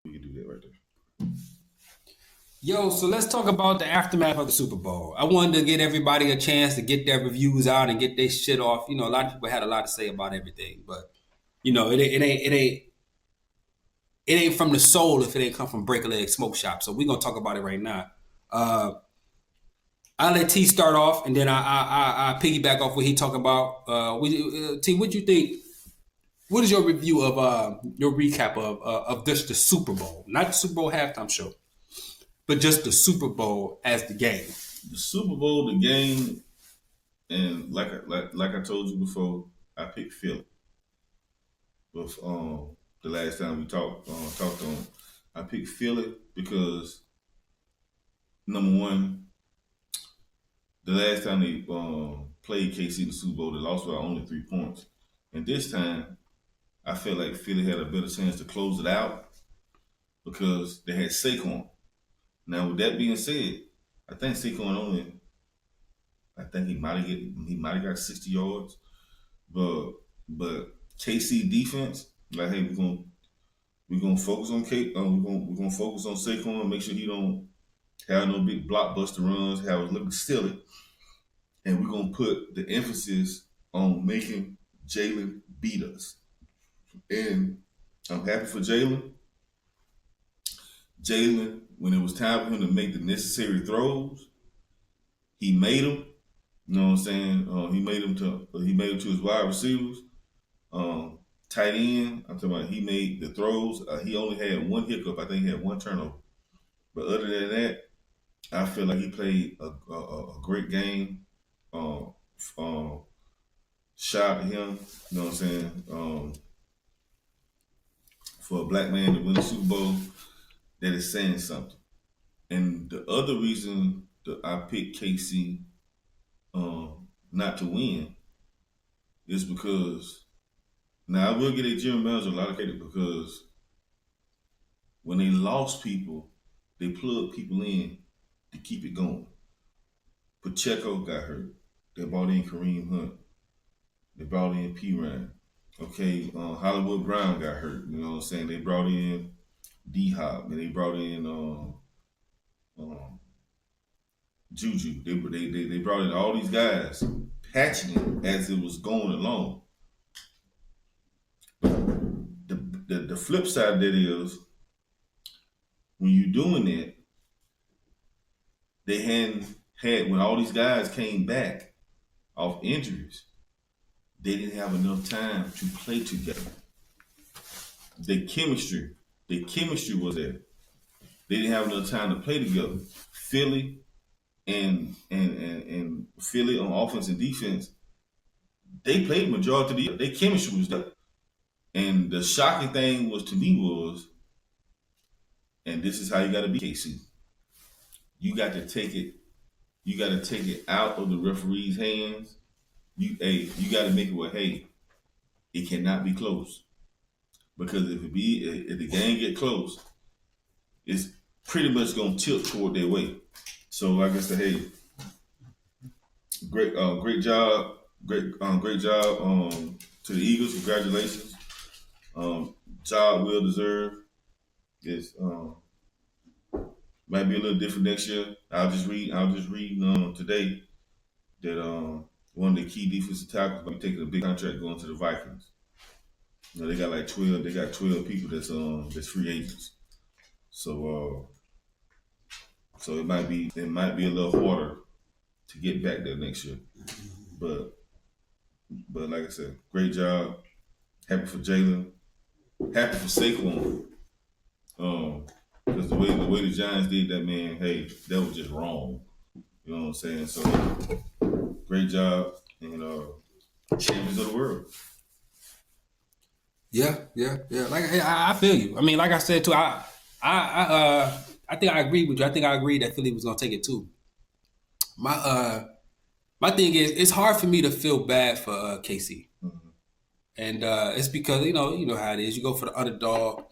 We can do that right there. Yo, so let's talk about the aftermath of the Super Bowl. I wanted to get everybody a chance to get their reviews out and get their shit off. A lot of people had a lot to say about everything, but it ain't from the soul if it ain't come from Break a Leg Smoke Shop. So we're gonna talk about it right now. Uh, I'll let T start off, and then I piggyback off what he talking about. T, what you think? What is your review of your recap of just the Super Bowl, not the Super Bowl halftime show, but just the Super Bowl as the game? The Super Bowl, the game, and like I told you before, I picked Philly. With the last time we talked on, I picked Philly because number one, the last time they played KC in the Super Bowl, they lost by only 3 points, and this time I felt like Philly had a better chance to close it out because they had Saquon. Now, with that being said, I think Saquon he might have got 60 yards, but KC defense, like, hey, we're gonna focus on we're gonna focus on Saquon, make sure he don't have no big blockbuster runs, have us looking silly, and we're gonna put the emphasis on making Jalen beat us. And I'm happy for Jalen. Jalen, when it was time for him to make the necessary throws, he made them. You know what I'm saying? He made them to his wide receivers. Tight end, I'm talking about, he made the throws. He only had one hiccup. I think he had one turnover. But other than that, I feel like he played a great game. Shout out to him. You know what I'm saying? For a black man to win the Super Bowl, that is saying something. And the other reason that I picked KC not to win is because, now I will get a Jim Manager a lot of credit, because when they lost people, they plugged people in to keep it going. Pacheco got hurt. They brought in Kareem Hunt. They brought in P. Ryan. Okay, Hollywood Brown got hurt. You know what I'm saying? They brought in D-Hop, and they brought in Juju. They brought in all these guys, patching it as it was going along. The flip side of that is, when you're doing that, they hadn't had, when all these guys came back off injuries, they didn't have enough time to play together. The chemistry was there. They didn't have enough time to play together. Philly and Philly on offense and defense, they played the majority of the year. Their chemistry was there. And the shocking thing to me was, and this is how you got to be, KC. You got to take it out of the referee's hands. You got to make it where, hey, it cannot be close, because if the game get close, it's pretty much gonna tilt toward their way. So, like I said, hey, great job, great job to the Eagles. Congratulations. Job well deserved. It's might be a little different next year. I'll just read today that one of the key defensive tackles might be taking a big contract going to the Vikings. You know, they got like 12. They got 12 people that's free agents. So it might be a little harder to get back there next year. But like I said, great job. Happy for Jalen. Happy for Saquon. Because the way the Giants did that, man, hey, that was just wrong. You know what I'm saying? So great job, and champions of the world. Yeah. Like, I feel you. I mean, like I said too, I think I agree with you. I think I agree that Philly was gonna take it too. My thing is, it's hard for me to feel bad for KC, and it's because you know how it is. You go for the underdog,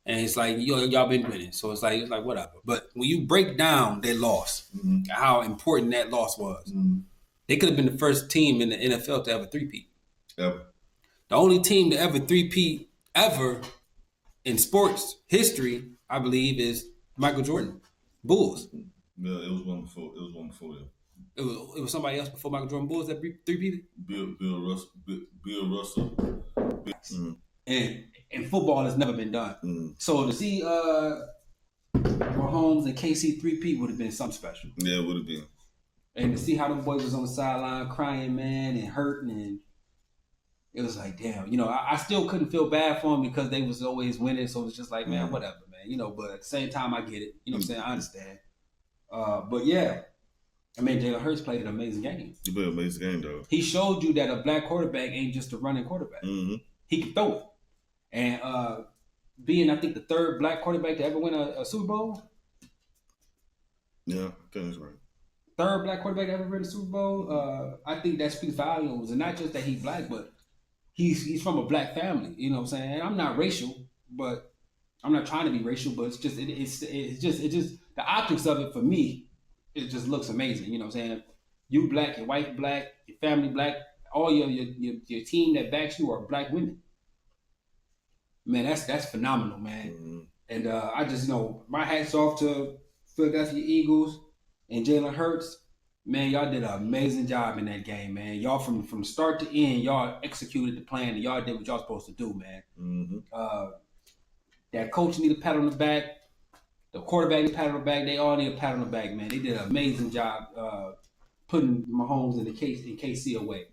and it's like y'all been winning, so it's like whatever. But when you break down their loss, how important that loss was, they could have been the first team in the NFL to ever three-peat. Yep. The only team to ever three-peat ever in sports history, I believe, is Michael Jordan, Bulls. Yeah, it was one before. It was one before them. It was somebody else before Michael Jordan Bulls that three-peated. Bill Russell. Bill Russell. And football has never been done. So to see Mahomes and KC three-peat would have been something special. Yeah, it would have been. And to see how them boys was on the sideline crying, man, and hurting, and it was like, damn, I still couldn't feel bad for them because they was always winning. So it's just like, man, whatever, man, but at the same time, I get it. You know what I'm saying? I understand. But yeah, I mean, Jalen Hurts played an amazing game. He played an amazing game, though. He showed you that a black quarterback ain't just a running quarterback. He can throw it. And being, I think, the third black quarterback to ever win a Super Bowl. Yeah, I think that's right. Third black quarterback to ever win a Super Bowl. I think that speaks volumes. And not just that he's black, but he's from a black family. You know what I'm saying? I'm not racial, but I'm not trying to be racial, but it's just the optics of it for me, it just looks amazing. You know what I'm saying? You black, your wife black, your family black, all your team that backs you are black women. Man, that's phenomenal, man. And I just my hats off to Philadelphia Eagles and Jalen Hurts. Man, y'all did an amazing job in that game, man. Y'all from start to end, y'all executed the plan and y'all did what y'all supposed to do, man. That coach need a pat on the back. The quarterback need a pat on the back. They all need a pat on the back, man. They did an amazing job putting Mahomes in KC away.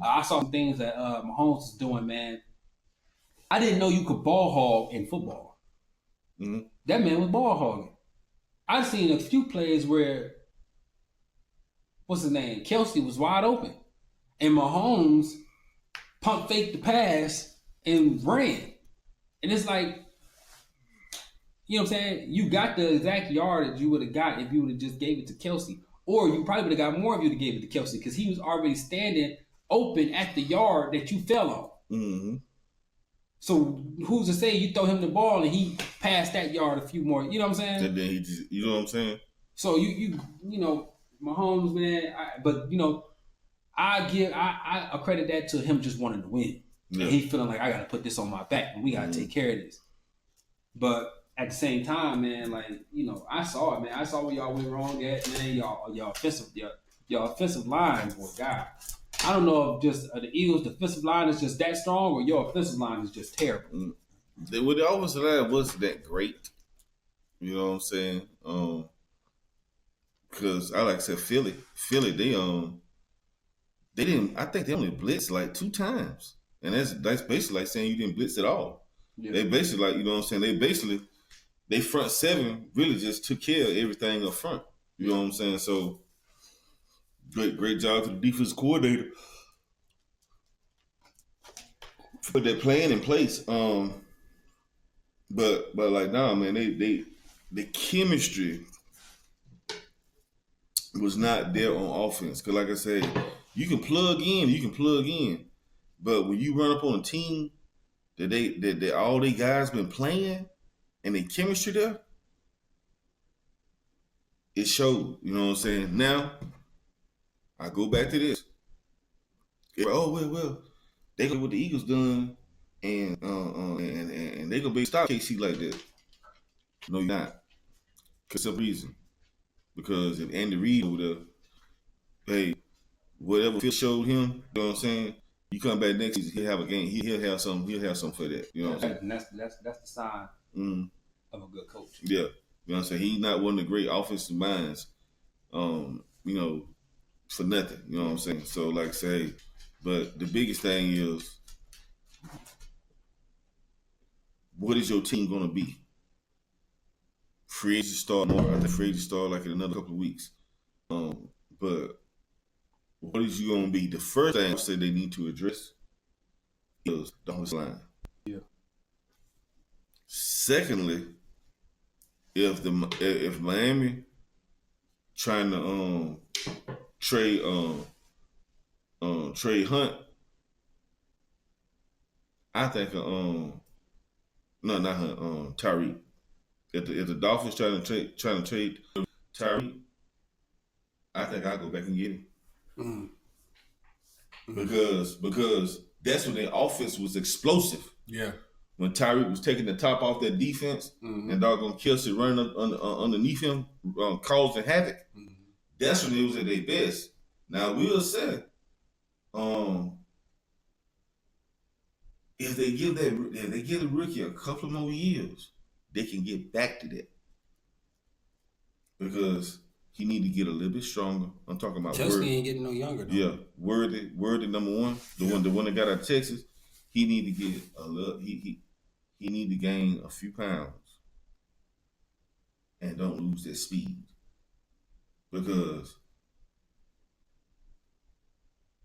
I saw some things that Mahomes was doing, man. I didn't know you could ball hog in football. That man was ball hogging. I've seen a few plays where, what's his name? Kelsey was wide open. And Mahomes pump faked the pass and ran. And it's like, you know what I'm saying? You got the exact yard that you would have got if you would have just gave it to Kelsey. Or you probably would have got more if you would have gave it to Kelsey because he was already standing open at the yard that you fell on. So who's to say you throw him the ball and he passed that yard a few more? You know what I'm saying? And then he just, you know what I'm saying? So you Mahomes, man. I accredit that to him just wanting to win. Yeah. And he feeling like I got to put this on my back and we got to take care of this. But at the same time, man, I saw it, man. I saw where y'all went wrong at, man. Y'all offensive line, boy, God. I don't know if just the Eagles' defensive line is just that strong or your offensive line is just terrible. The offensive line wasn't that great. You know what I'm saying? Because I like I said, Philly, they didn't. I think they only blitzed like 2 times, and that's basically like saying you didn't blitz at all. Yeah. They basically you know what I'm saying? They front 7 really just took care of everything up front. You know what I'm saying? So. Great job to the defensive coordinator. Put that plan in place. But like nah, man, the chemistry was not there on offense. Cause like I said, you can plug in, but when you run up on a team that all they guys been playing and the chemistry there, it showed. You know what I'm saying? Now. I go back to this. Well, they gonna do what the Eagles done, and they gonna be stop KC like that. No, you're not. Cause some reason. Because if Andy Reid over there, hey, whatever Phil showed him, you know what I'm saying? You come back next season, he'll have a game. He'll have something for that. You know what I'm saying? And that's the sign of a good coach. Yeah, you know what I'm saying. He's not one of the great offensive minds. For nothing, you know what I'm saying? So, like I say, but the biggest thing is, what is your team going to be? Free agent start more. I think free agent start like in another couple of weeks. But what is you going to be? The first thing I say they need to address is the offensive line. Yeah. Secondly, if Miami trying to trade Hunt, I think no, not Hunt, Tyreek. If the Dolphins trying to trade Tyreek, I think I'll go back and get him. Because that's when their offense was explosive. Yeah. when Tyreek was taking the top off that defense and doggone Kelsey running up underneath him, causing havoc. That's when it was at their best. Now we'll say, um, if they give the rookie a couple more years, they can get back to that because he need to get a little bit stronger. I'm talking about Chelsea ain't getting no younger though. Yeah, Worthy number one, the one that got out of Texas. He need to get a little. He need to gain a few pounds and don't lose that speed because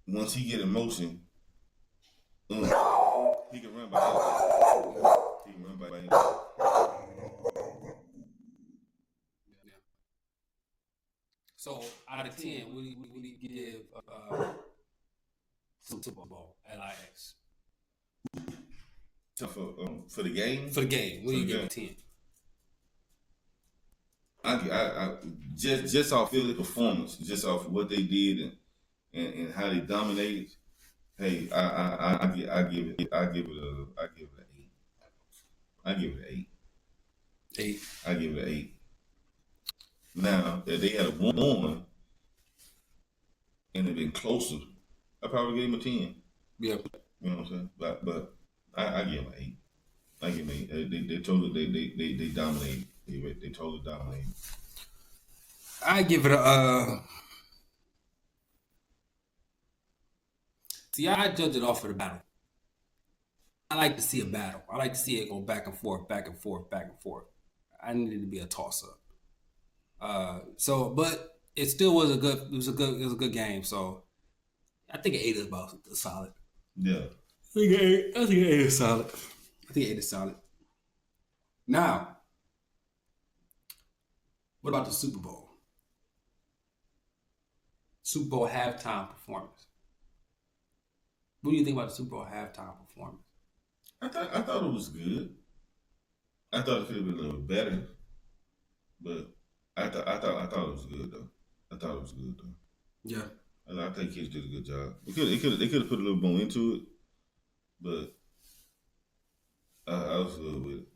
once he get in motion, he can run by himself. He can run by himself. So out of 10, what do you give Super Bowl LIX? So for the game? For the game, what do you give it 10? I just off Philly performance, just off what they did and how they dominated. Hey, I give it an 8. I give it an 8. 8. I give it an 8. Now, if they had a won and it been closer, I probably gave him a 10. Yeah. You know what I'm saying? But I give him an 8. I give him an 8. They totally they dominated. They totally dominated. I give it a see, I judge it off of the battle. I like to see a battle. I like to see it go back and forth, back and forth, back and forth. I need it to be a toss up. But it still was a good game. So I think an 8 is about solid. Yeah. I think an 8 is solid. I think 8 is solid. Now, what about the Super Bowl? Super Bowl halftime performance. What do you think about the Super Bowl halftime performance? I thought it was good. I thought it could have been a little better, but I thought it was good though. I thought it was good though. Yeah. I think kids did a good job. They could have put a little more into it, but I was good with it.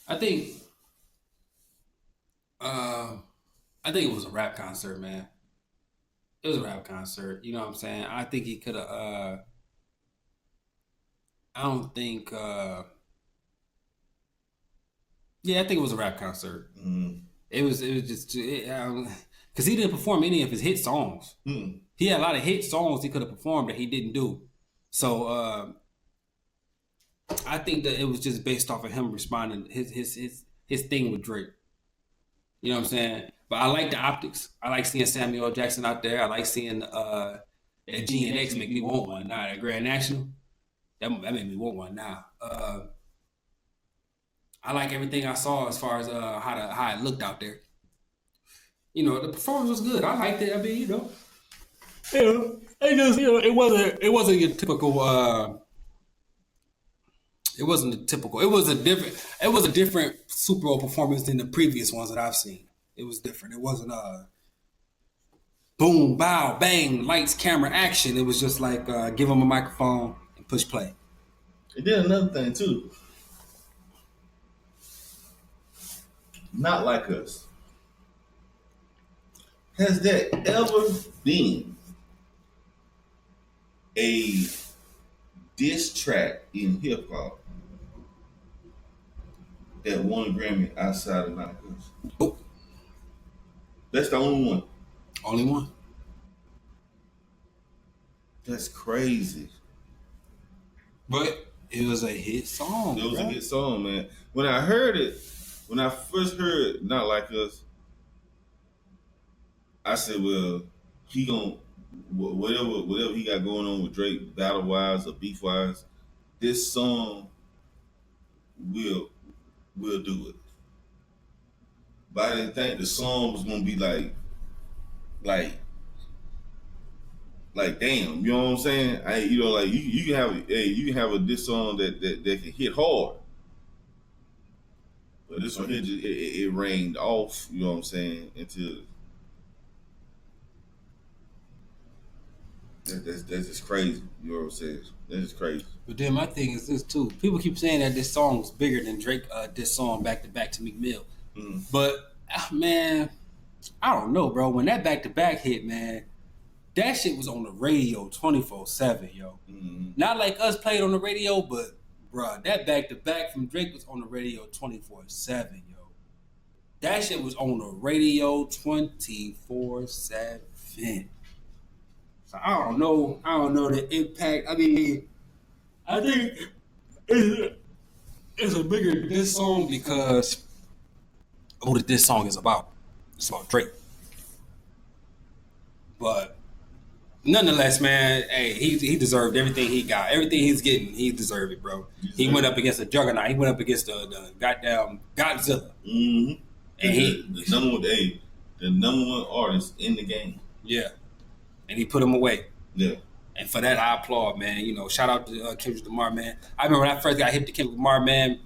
I think it was a rap concert, man. It was a rap concert. You know what I'm saying? I think he could have. I don't think. Yeah, I think it was a rap concert. Mm. It was just because he didn't perform any of his hit songs. Mm. He had a lot of hit songs he could have performed that he didn't do. So I think that it was just based off of him responding his thing with Drake. You know what I'm saying? But I like the optics. I like seeing Samuel L. Jackson out there. I like seeing that G and X make me want one now. That Grand National, that made me want one now. I like everything I saw as far as how it looked out there. You know, the performance was good. I liked it. I mean, it wasn't your typical. It wasn't a typical. It was a different Super Bowl performance than the previous ones that I've seen. It was different. It wasn't boom, bow, bang, lights, camera, action. It was just like give them a microphone and push play. And then another thing too, Not Like Us. Has there ever been a diss track in hip hop that won a Grammy outside of Not Like Us? Nope. That's the only one. Only one. That's crazy. But it was a hit song. It was a hit song, man. When I first heard Not Like Us, I said, well, he gonna whatever he got going on with Drake, battle wise or beef wise, this song will do it. But I didn't think the song was gonna be like damn, you know what I'm saying? You can have a diss song that can hit hard. But this one here it rained off, you know what I'm saying, until That's just crazy. You know what I'm saying? That's just crazy. But then my thing is this too. People keep saying that this song was bigger than Drake. This song back to back to Meek Mill. Mm-hmm. But man, I don't know, bro. When that back to back hit, man, that shit was on the radio 24/7, yo. Mm-hmm. Not like us played on the radio, but bruh, that back to back from Drake was on the radio 24/7, yo. That shit was on the radio 24/7. So I don't know. I don't know the impact. I mean, I think it's a bigger diss song because of what this song is about. It's about Drake. But nonetheless, man, hey, he deserved everything he got. Everything he's getting, he deserved it, bro. He went up against a juggernaut. He went up against the goddamn Godzilla. Mm-hmm. And the number one artist in the game. Yeah. And he put him away. Yeah. And for that, I applaud, man. You know, shout out to Kendrick Lamar, man. I remember when I first got hit to Kendrick Lamar, man.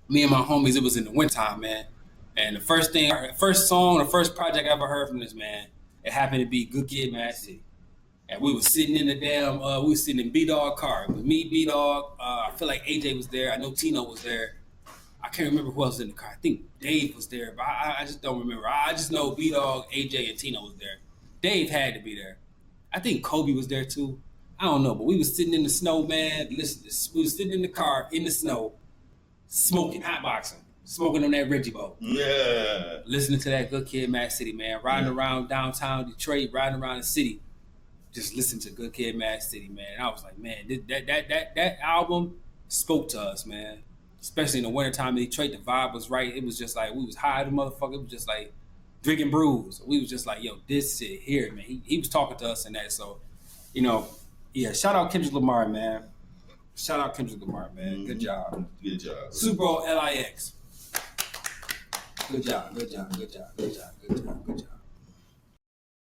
Me and my homies, it was in the wintertime, man. And the first song, the first project I ever heard from this man, it happened to be Good Kid, Mad City. And we was sitting in we was sitting in B-Dog car. It was me, B-Dog. I feel like AJ was there. I know Tino was there. I can't remember who else was in the car. I think Dave was there, but I just don't remember. I just know B-Dog, AJ, and Tino was there. Dave had to be there. I think Kobe was there too. I don't know, but we was sitting in the snow, man. Listen, we was sitting in the car in the snow, smoking, hotboxing, smoking on that Reggie Bowl. Yeah. Listening to that Good Kid, Mad City, man. Riding around downtown Detroit, riding around the city. Just listen to Good Kid, Mad City, man. And I was like, man, that album spoke to us, man. Especially in the wintertime in Detroit, the vibe was right. It was just like, we was high, the motherfucker. It was just like drinking brews. We was just like, yo, this shit here, man. He was talking to us and that. So, you know, yeah, shout out Kendrick Lamar, man. Shout out Kendrick Lamar, man. Mm-hmm. Good job. Good job. Super Bowl LIX. Good job, good job, good job, good job, good job, good job.